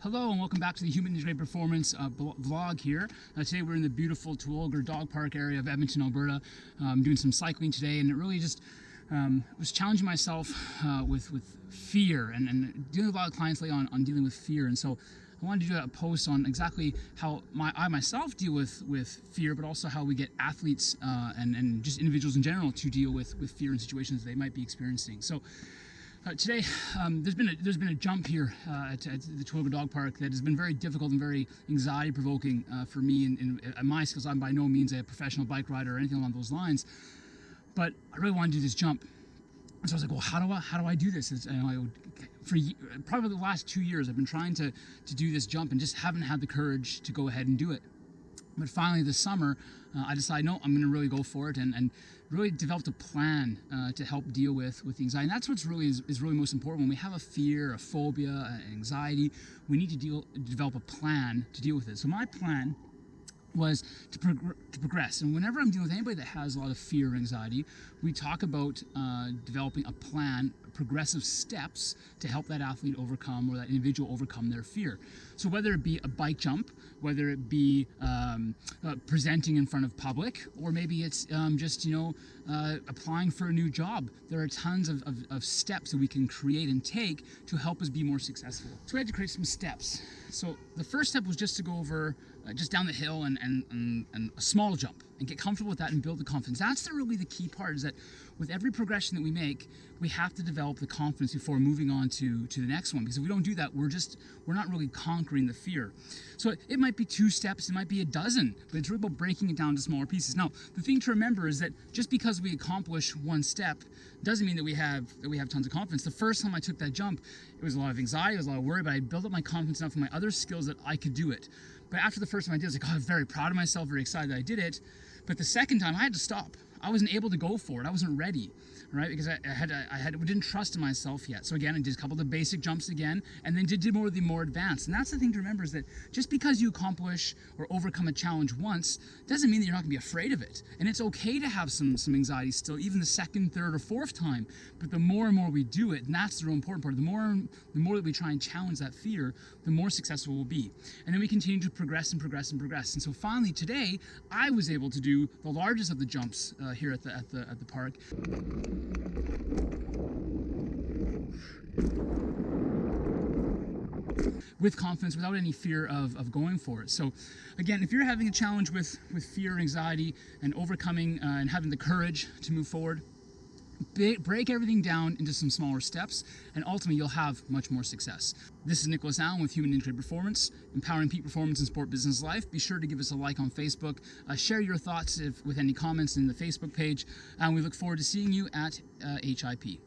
Hello and welcome back to the Human Integrated Performance vlog here. Today we're in the beautiful Tuolgar Dog Park area of Edmonton, Alberta. I'm doing some cycling today, and it really just was challenging myself with fear and dealing with a lot of clients lately on dealing with fear. And so I wanted to do a post on exactly how I myself deal with fear, but also how we get athletes and just individuals in general to deal with fear in situations they might be experiencing. So today, there's been a jump here at the Tuolgar Dog Park that has been very difficult and very anxiety-provoking for me in my skills. I'm by no means a professional bike rider or anything along those lines, but I really want to do this jump. And so I was like, well, how do I do this? For probably the last 2 years, I've been trying to do this jump and just haven't had the courage to go ahead and do it. But finally this summer, I decided, no, I'm going to really go for it and really developed a plan to help deal with the anxiety. And that's what's really is really most important. When we have a fear, a phobia, an anxiety, we need to develop a plan to deal with it. So my plan was to progress. And whenever I'm dealing with anybody that has a lot of fear or anxiety, we talk about developing a plan, progressive steps to help that athlete overcome or that individual overcome their fear. So whether it be a bike jump, whether it be presenting in front of public, or maybe it's just applying for a new job, there are tons of steps that we can create and take to help us be more successful. So we had to create some steps. So the first step was just to go over just down the hill and a small jump and get comfortable with that and build the confidence. That's really the key part, is that with every progression that we make, we have to develop the confidence before moving on to the next one. Because if we don't do that, we're not really conquering the fear. So it might be 2 steps, it might be a dozen, but it's really about breaking it down into smaller pieces. Now, the thing to remember is that just because we accomplish one step doesn't mean that we have tons of confidence. The first time I took that jump, it was a lot of anxiety, it was a lot of worry, but I built up my confidence enough in my other skills that I could do it. But after the first time I did, I was like, oh, I'm very proud of myself, very excited that I did it. But the second time I had to stop. I wasn't able to go for it. I wasn't ready, right? Because I didn't trust in myself yet. So again, I did a couple of the basic jumps again, and then did more of the more advanced. And that's the thing to remember, is that just because you accomplish or overcome a challenge once doesn't mean that you're not gonna be afraid of it. And it's okay to have some anxiety still, even the second, third, or fourth time. But the more and more we do it, and that's the real important part, the more that we try and challenge that fear, the more successful we'll be. And then we continue to progress and progress and progress. And so finally today, I was able to do the largest of the jumps here at the park. With confidence, without any fear of going for it. So again, if you're having a challenge with fear, anxiety, and overcoming and having the courage to move forward, break everything down into some smaller steps, and ultimately you'll have much more success. This is Nicolas Allen with Human Integrated Performance, empowering peak performance in sport, business, life. Be sure to give us a like on Facebook. Share your thoughts with any comments in the Facebook page, and we look forward to seeing you at HIP.